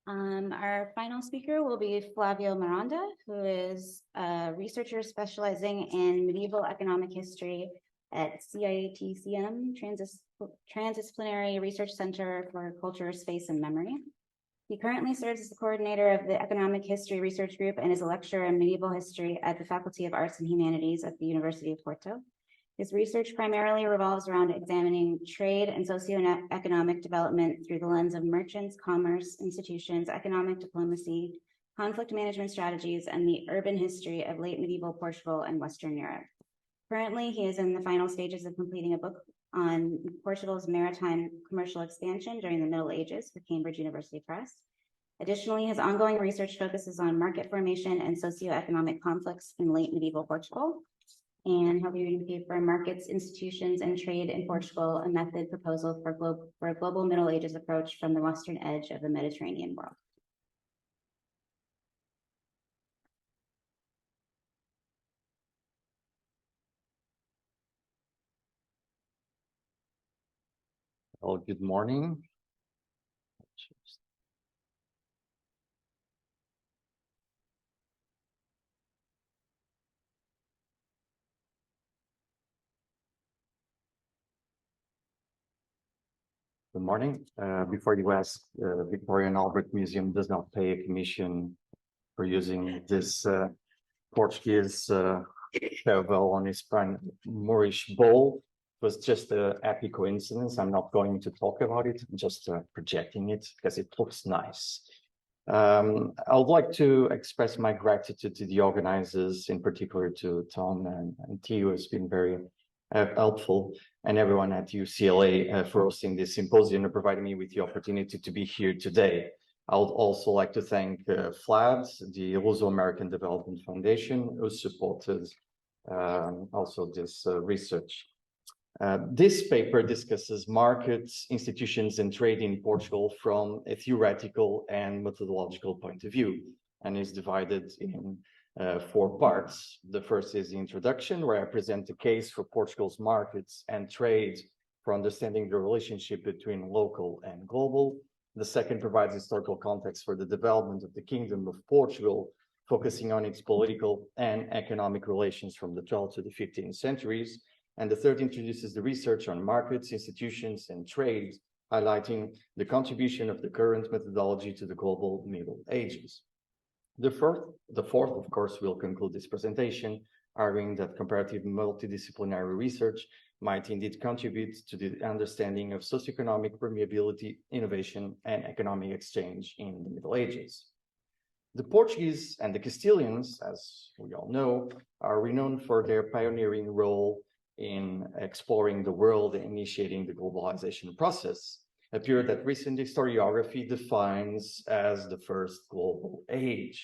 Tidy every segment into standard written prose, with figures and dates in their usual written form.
Our final speaker will be Flávio Miranda, who is a researcher specializing in medieval economic history at CIATCM, Transdisciplinary Research Center for Culture, Space, and Memory. He currently serves as the coordinator of the Economic History Research Group and is a lecturer in medieval history at the Faculty of Arts and Humanities at the University of Porto. His research primarily revolves around examining trade and socioeconomic development through the lens of merchants, commerce, institutions, economic diplomacy, conflict management strategies, and the urban history of late medieval Portugal and Western Europe. Currently, he is in the final stages of completing a book on Portugal's maritime commercial expansion during the Middle Ages with Cambridge University Press. Additionally, his ongoing research focuses on market formation and socioeconomic conflicts in late medieval Portugal. And he'll be reading the paper Markets, Institutions, and Trade in Portugal, a method proposal for a global Middle Ages approach from the western edge of the Mediterranean world. Well, good morning. Good morning. Before you ask, Victoria and Albert Museum does not pay a commission for using this Portuguese farewell on his Moorish bowl. It was just a happy coincidence. I'm not going to talk about it, I'm just projecting it because it looks nice. I would like to express my gratitude to the organizers, in particular to Tom and Theo, who's been very helpful, and everyone at UCLA for hosting this symposium and providing me with the opportunity to be here today. I would also like to thank FLABS, the Luso-American Development Foundation, who supported also this research. This paper discusses markets, institutions, and trade in Portugal from a theoretical and methodological point of view, and is divided in 4 parts. The first is the introduction, where I present the case for Portugal's markets and trade for understanding the relationship between local and global. The second provides historical context for the development of the Kingdom of Portugal, focusing on its political and economic relations from the 12th to the 15th centuries. And the third introduces the research on markets, institutions, and trade, highlighting the contribution of the current methodology to the global Middle Ages. The fourth, of course, will conclude this presentation, arguing that comparative multidisciplinary research might indeed contribute to the understanding of socioeconomic permeability, innovation, and economic exchange in the Middle Ages. The Portuguese and the Castilians, as we all know, are renowned for their pioneering role in exploring the world and initiating the globalization process, a period that recent historiography defines as the first global age.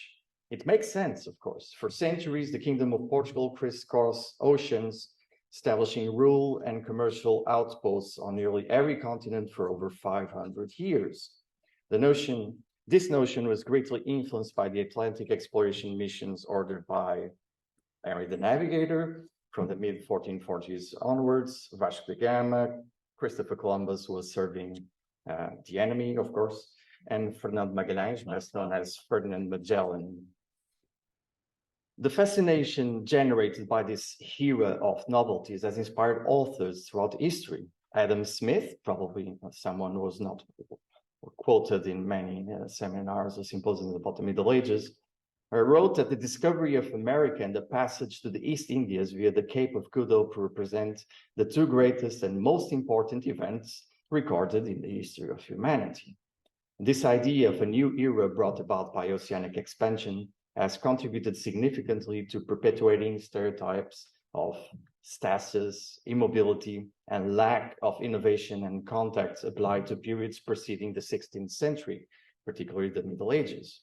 It makes sense, of course. For centuries, the Kingdom of Portugal crisscrossed oceans, establishing rule and commercial outposts on nearly every continent for over 500 years. This notion was greatly influenced by the Atlantic exploration missions ordered by Henry the Navigator from the mid-1440s onwards. Vasco da Gama, Christopher Columbus was serving the enemy, of course, and Fernando Magalhães, best known as Ferdinand Magellan. The fascination generated by this era of novelties has inspired authors throughout history. Adam Smith, probably someone who was not quoted in many seminars or symposiums about the Middle Ages, wrote that the discovery of America and the passage to the East Indies via the Cape of Good Hope represent the 2 greatest and most important events recorded in the history of humanity. This idea of a new era brought about by oceanic expansion has contributed significantly to perpetuating stereotypes of stasis, immobility, and lack of innovation and contacts applied to periods preceding the 16th century, particularly the Middle Ages.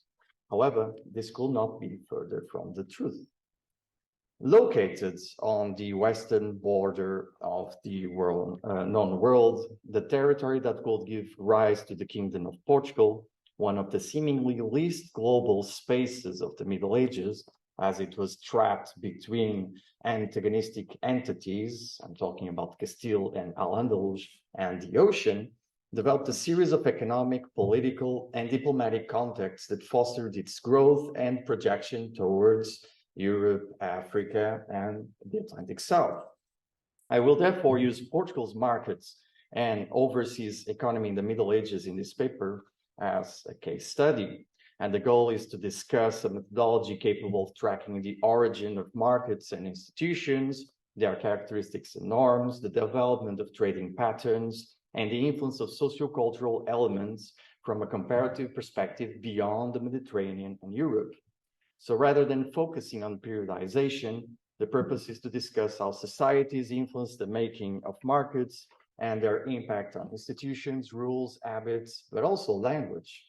However, this could not be further from the truth. Located on the western border of the known world, the territory that would give rise to the Kingdom of Portugal, one of the seemingly least global spaces of the Middle Ages, as it was trapped between antagonistic entities, I'm talking about Castile and Al-Andalus, and the ocean, developed a series of economic, political, and diplomatic contexts that fostered its growth and projection towards Europe, Africa, and the Atlantic South. I will therefore use Portugal's markets and overseas economy in the Middle Ages in this paper as a case study. And the goal is to discuss a methodology capable of tracking the origin of markets and institutions, their characteristics and norms, the development of trading patterns, and the influence of sociocultural elements from a comparative perspective beyond the Mediterranean and Europe. So rather than focusing on periodization, the purpose is to discuss how societies influence the making of markets and their impact on institutions, rules, habits, but also language.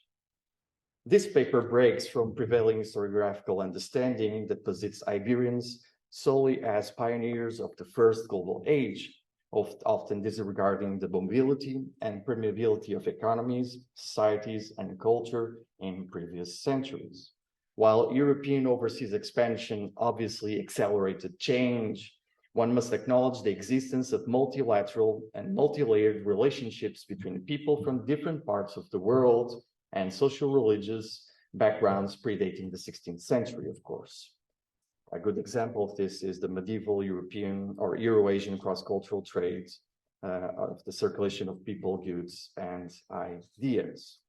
This paper breaks from prevailing historiographical understanding that posits Iberians solely as pioneers of the first global age, often disregarding the mobility and permeability of economies, societies, and culture in previous centuries. While European overseas expansion obviously accelerated change, one must acknowledge the existence of multilateral and multi-layered relationships between people from different parts of the world and social religious backgrounds predating the 16th century, of course. A good example of this is the medieval European or Euro-Asian cross-cultural trade of the circulation of people, goods, and ideas.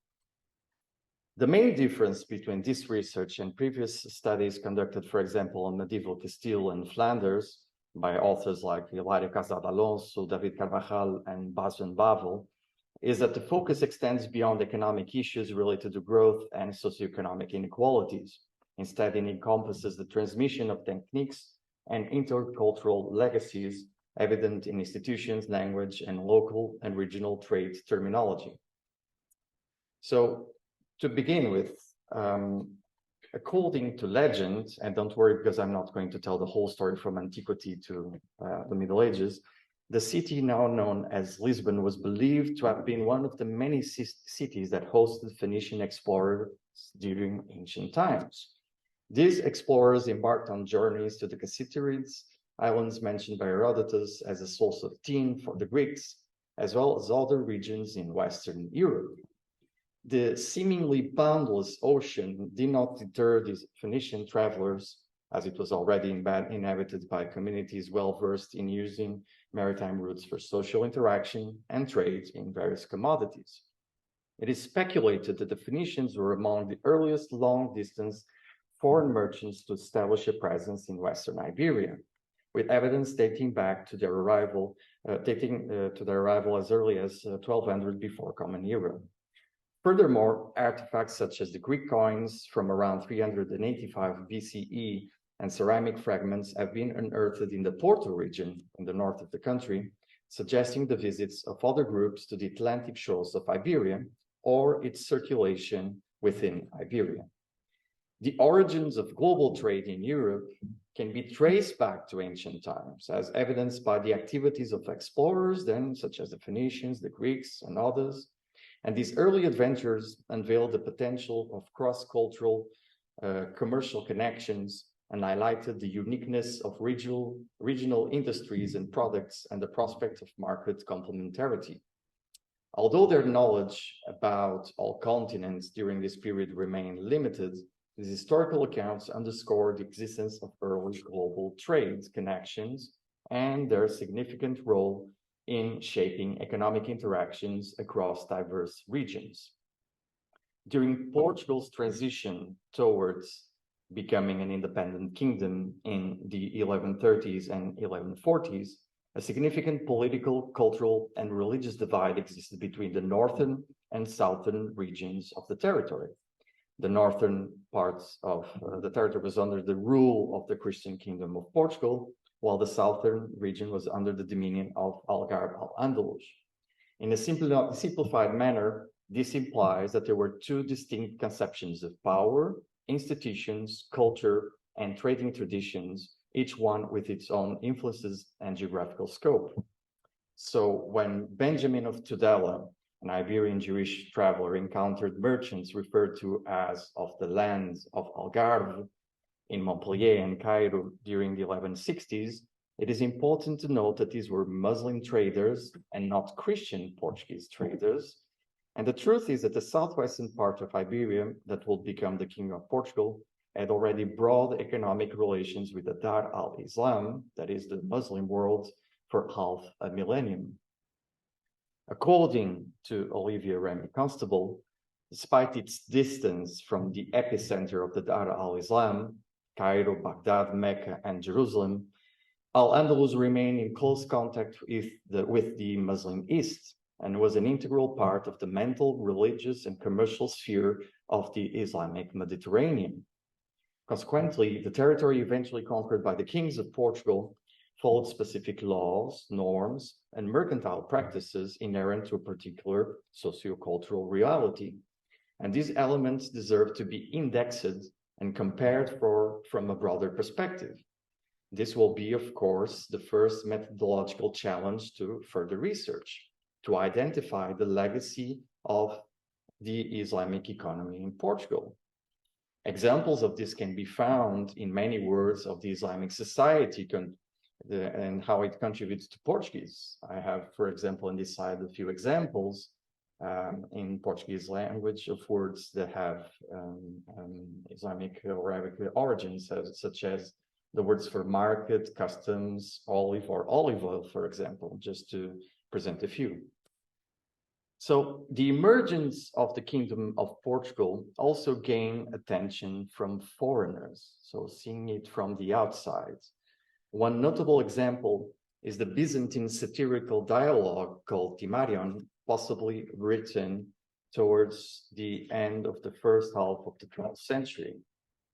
The main difference between this research and previous studies conducted, for example, on medieval Castile and Flanders by authors like Hilario Casado Alonso, David Carvajal, and Basun Bavel, is that the focus extends beyond economic issues related to growth and socioeconomic inequalities. Instead, it encompasses the transmission of techniques and intercultural legacies evident in institutions, language, and local and regional trade terminology. So, to begin with, according to legend, and don't worry because I'm not going to tell the whole story from antiquity to the Middle Ages, the city now known as Lisbon was believed to have been one of the many cities that hosted Phoenician explorers during ancient times. These explorers embarked on journeys to the Cassiterides islands mentioned by Herodotus as a source of tea for the Greeks, as well as other regions in Western Europe. The seemingly boundless ocean did not deter these Phoenician travelers, as it was already inhabited by communities well-versed in using maritime routes for social interaction and trade in various commodities. It is speculated that the Phoenicians were among the earliest long-distance foreign merchants to establish a presence in Western Iberia, with evidence dating back to their arrival, as early as 1200 before Common Era. Furthermore, artifacts such as the Greek coins from around 385 BCE and ceramic fragments have been unearthed in the Porto region in the north of the country, suggesting the visits of other groups to the Atlantic shores of Iberia or its circulation within Iberia. The origins of global trade in Europe can be traced back to ancient times, as evidenced by the activities of explorers then, such as the Phoenicians, the Greeks, and others. And these early adventures unveiled the potential of cross-cultural commercial connections and highlighted the uniqueness of regional industries and products and the prospect of market complementarity. Although their knowledge about all continents during this period remained limited, these historical accounts underscore the existence of early global trade connections and their significant role in shaping economic interactions across diverse regions. During Portugal's transition towards becoming an independent kingdom in the 1130s and 1140s, a significant political, cultural, and religious divide existed between the northern and southern regions of the territory. The northern parts of the territory was under the rule of the Christian Kingdom of Portugal, while the southern region was under the dominion of Algarve al-Andalus. In a simplified manner, this implies that there were two distinct conceptions of power, institutions, culture, and trading traditions, each one with its own influences and geographical scope. So when Benjamin of Tudela, an Iberian Jewish traveler, encountered merchants referred to as of the lands of Algarve in Montpellier and Cairo during the 1160s, it is important to note that these were Muslim traders and not Christian Portuguese traders, And the truth is that the southwestern part of Iberia, that will become the Kingdom of Portugal, had already broad economic relations with the Dar al-Islam, that is the Muslim world, for half a millennium. According to Olivia Remy Constable, despite its distance from the epicenter of the Dar al-Islam, Cairo, Baghdad, Mecca, and Jerusalem, Al-Andalus remained in close contact with the Muslim East and was an integral part of the mental, religious, and commercial sphere of the Islamic Mediterranean. Consequently, the territory eventually conquered by the kings of Portugal followed specific laws, norms, and mercantile practices inherent to a particular sociocultural reality. And these elements deserve to be indexed and compared from a broader perspective. This will be, of course, the first methodological challenge to further research, to identify the legacy of the Islamic economy in Portugal. Examples of this can be found in many words of the Islamic society and how it contributes to Portuguese. I have, for example, on this slide a few examples in Portuguese language of words that have Islamic or Arabic origins, such as the words for market, customs, olive, or olive oil, for example, just to present a few. So the emergence of the Kingdom of Portugal also gained attention from foreigners, so seeing it from the outside. One notable example is the Byzantine satirical dialogue called Timarion, possibly written towards the end of the first half of the 12th century.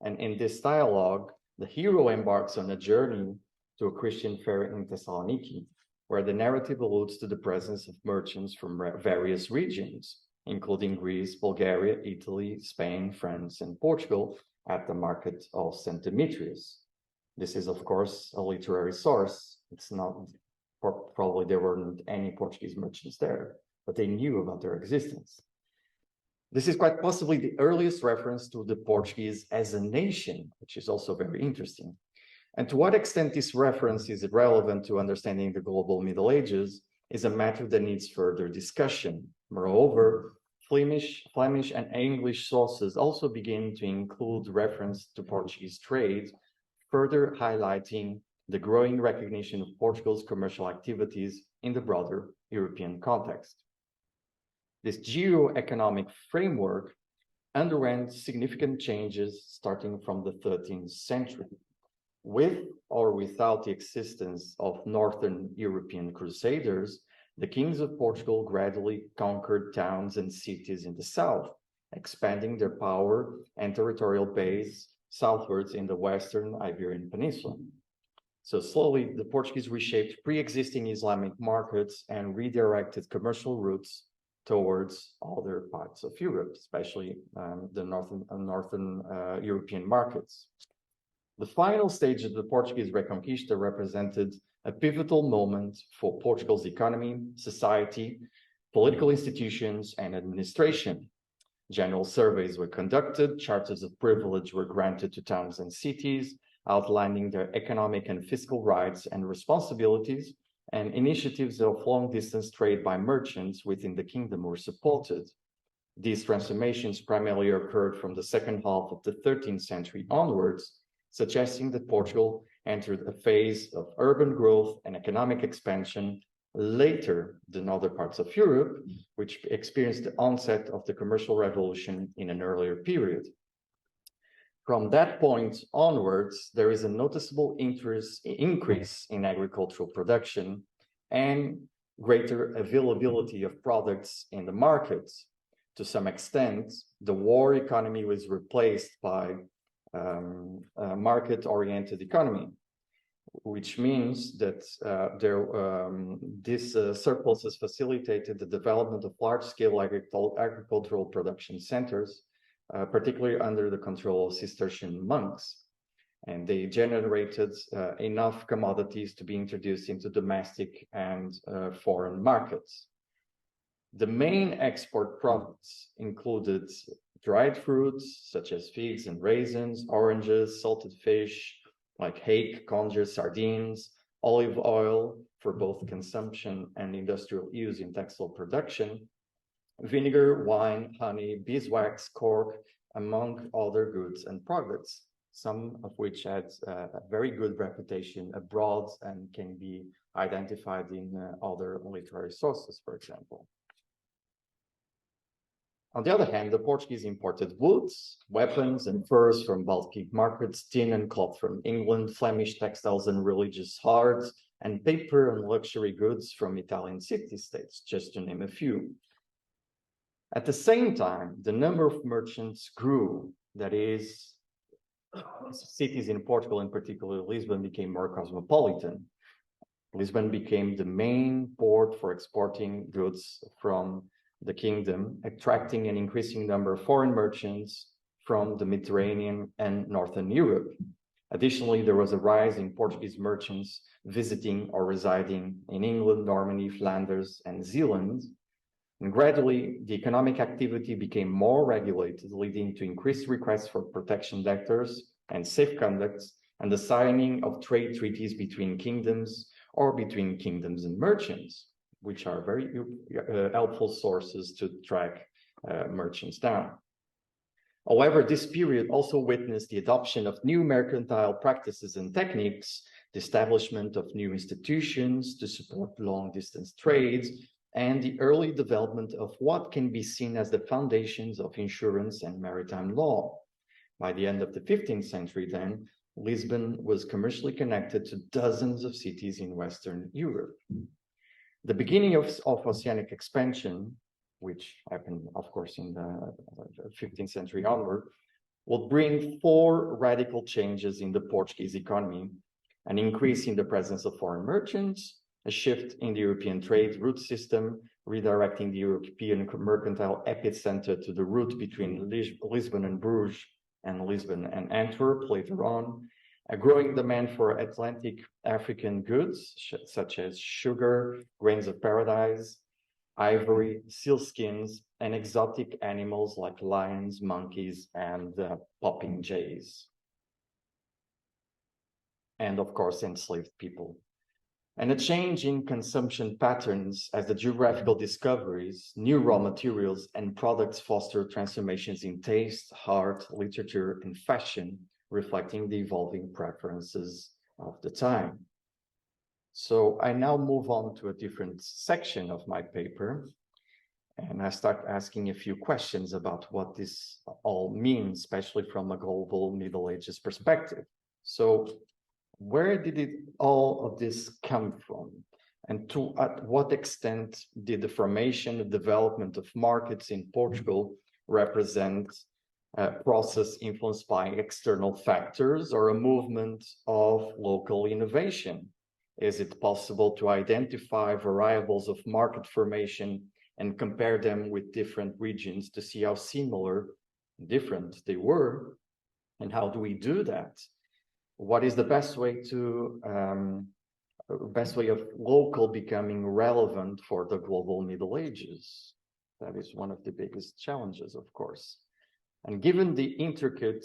And in this dialogue, the hero embarks on a journey to a Christian fair in Thessaloniki, where the narrative alludes to the presence of merchants from various regions, including Greece, Bulgaria, Italy, Spain, France, and Portugal, at the market of St. Demetrius. This is, of course, a literary source. It's not, probably there weren't any Portuguese merchants there, but they knew about their existence. This is quite possibly the earliest reference to the Portuguese as a nation, which is also very interesting. And to what extent this reference is relevant to understanding the global Middle Ages is a matter that needs further discussion. Moreover, Flemish and English sources also begin to include reference to Portuguese trade, further highlighting the growing recognition of Portugal's commercial activities in the broader European context. This geo-economic framework underwent significant changes starting from the 13th century. With or without the existence of Northern European crusaders, the kings of Portugal gradually conquered towns and cities in the south, expanding their power and territorial base southwards in the Western Iberian Peninsula. So slowly, the Portuguese reshaped pre-existing Islamic markets and redirected commercial routes towards other parts of Europe, especially the northern European markets. The final stage of the Portuguese Reconquista represented a pivotal moment for Portugal's economy, society, political institutions, and administration. General surveys were conducted, charters of privilege were granted to towns and cities, outlining their economic and fiscal rights and responsibilities, and initiatives of long-distance trade by merchants within the kingdom were supported. These transformations primarily occurred from the second half of the 13th century onwards, suggesting that Portugal entered a phase of urban growth and economic expansion later than other parts of Europe, which experienced the onset of the commercial revolution in an earlier period. From that point onwards, there is a noticeable increase in agricultural production and greater availability of products in the markets. To some extent, the war economy was replaced by a market-oriented economy, which means that this surplus has facilitated the development of large-scale agricultural production centers, particularly under the control of Cistercian monks. And they generated enough commodities to be introduced into domestic and foreign markets. The main export products included dried fruits, such as figs and raisins, oranges, salted fish, like hake, conger, sardines, olive oil for both consumption and industrial use in textile production, vinegar, wine, honey, beeswax, cork, among other goods and products, some of which had a very good reputation abroad and can be identified in other literary sources, for example. On the other hand, the Portuguese imported woods, weapons, and furs from Baltic markets, tin and cloth from England, Flemish textiles and religious art, and paper and luxury goods from Italian city-states, just to name a few. At the same time, the number of merchants grew. That is, cities in Portugal, in particular Lisbon, became more cosmopolitan. Lisbon became the main port for exporting goods from the kingdom, attracting an increasing number of foreign merchants from the Mediterranean and Northern Europe. Additionally, there was a rise in Portuguese merchants visiting or residing in England, Normandy, Flanders, and Zealand. And gradually, the economic activity became more regulated, leading to increased requests for protection debtors and safe conducts, and the signing of trade treaties between kingdoms or between kingdoms and merchants, which are very helpful sources to track merchants down. However, this period also witnessed the adoption of new mercantile practices and techniques, the establishment of new institutions to support long-distance trades, and the early development of what can be seen as the foundations of insurance and maritime law. By the end of the 15th century, then, Lisbon was commercially connected to dozens of cities in Western Europe. The beginning of oceanic expansion, which happened, of course, in the 15th century onward, will bring four radical changes in the Portuguese economy: an increase in the presence of foreign merchants, a shift in the European trade route system, redirecting the European mercantile epicenter to the route between Lisbon and Bruges and Lisbon and Antwerp later on, a growing demand for Atlantic African goods, such as sugar, grains of paradise, ivory, sealskins, and exotic animals like lions, monkeys, and popping jays. And of course, enslaved people. And a change in consumption patterns as the geographical discoveries, new raw materials, and products foster transformations in taste, art, literature, and fashion, reflecting the evolving preferences of the time. So I now move on to a different section of my paper, and I start asking a few questions about what this all means, especially from a global Middle Ages perspective. So where did all of this come from? And at what extent did the formation and development of markets in Portugal represent a process influenced by external factors or a movement of local innovation? Is it possible to identify variables of market formation and compare them with different regions to see how similar, different they were? And how do we do that? What is the best way of local becoming relevant for the global Middle Ages? That is one of the biggest challenges, of course. And given the intricate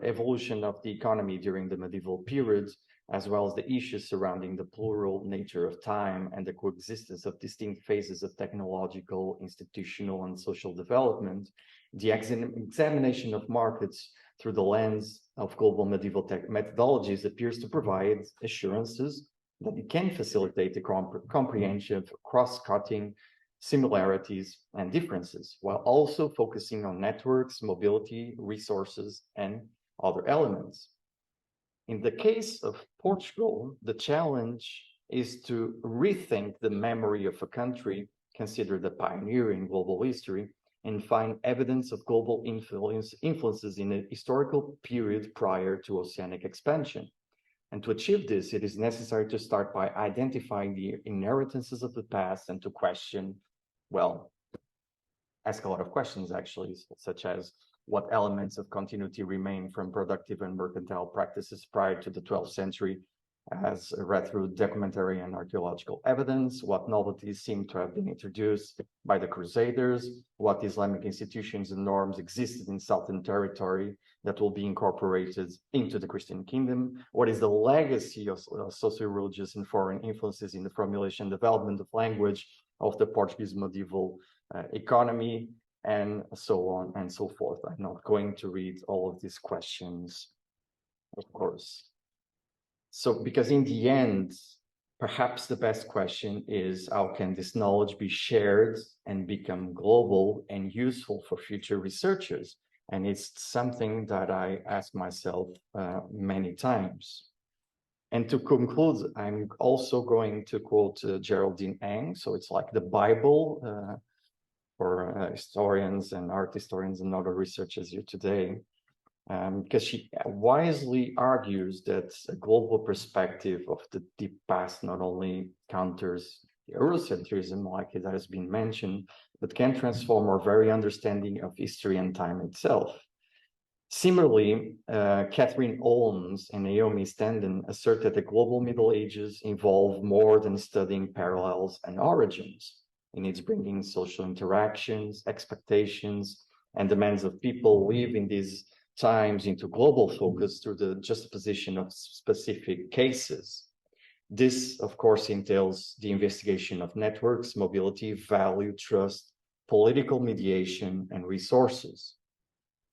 evolution of the economy during the medieval period, as well as the issues surrounding the plural nature of time and the coexistence of distinct phases of technological, institutional, and social development, the examination of markets through the lens of global medieval methodologies appears to provide assurances that it can facilitate the comprehension of cross-cutting similarities and differences, while also focusing on networks, mobility, resources, and other elements. In the case of Portugal, the challenge is to rethink the memory of a country considered a pioneer in global history and find evidence of global influences in a historical period prior to oceanic expansion. And to achieve this, it is necessary to start by identifying the inheritances of the past and to question, well, ask a lot of questions actually, such as what elements of continuity remain from productive and mercantile practices prior to the 12th century, as read through documentary and archaeological evidence, what novelties seem to have been introduced by the Crusaders, what Islamic institutions and norms existed in Southern territory that will be incorporated into the Christian kingdom, what is the legacy of socio-religious and foreign influences in the formulation and development of language of the Portuguese medieval economy, and so on and so forth. I'm not going to read all of these questions, of course. So, because in the end, perhaps the best question is, how can this knowledge be shared and become global and useful for future researchers? And it's something that I ask myself many times. And to conclude, I'm also going to quote Geraldine Ang. So it's like the Bible for historians and art historians and other researchers here today. Because she wisely argues that a global perspective of the deep past not only counters the Eurocentrism, like it has been mentioned, but can transform our very understanding of history and time itself. Similarly, Catherine Olms and Naomi Standen assert that the global Middle Ages involve more than studying parallels and origins. It needs bringing social interactions, expectations, and demands of people live in these times into global focus through the juxtaposition of specific cases. This, of course, entails the investigation of networks, mobility, value, trust, political mediation, and resources.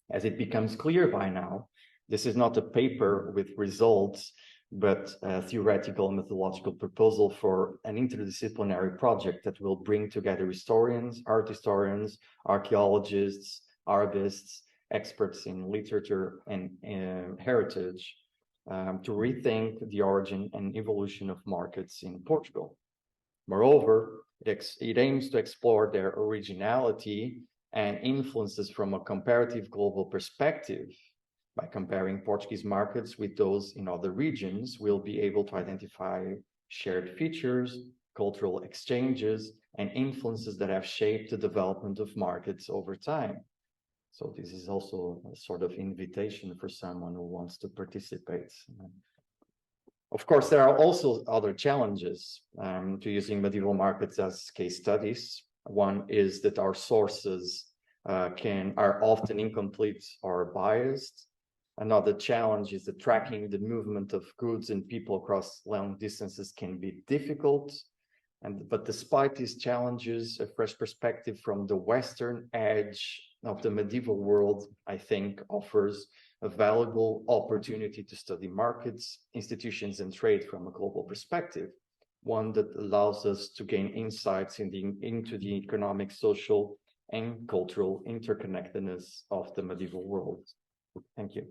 As it becomes clear by now, this is not a paper with results, but a theoretical and methodological proposal for an interdisciplinary project that will bring together historians, art historians, archaeologists, Arabists, experts in literature and heritage to rethink the origin and evolution of markets in Portugal. Moreover, it aims to explore their originality and influences from a comparative global perspective. By comparing Portuguese markets with those in other regions, we'll be able to identify shared features, cultural exchanges, and influences that have shaped the development of markets over time. So this is also a sort of invitation for someone who wants to participate. Of course, there are also other challenges to using medieval markets as case studies. One is that our sources are often incomplete or biased. Another challenge is that tracking the movement of goods and people across long distances can be difficult. But despite these challenges, a fresh perspective from the Western edge of the medieval world, I think, offers a valuable opportunity to study markets, institutions, and trade from a global perspective, one that allows us to gain insights into the economic, social, and cultural interconnectedness of the medieval world. Thank you.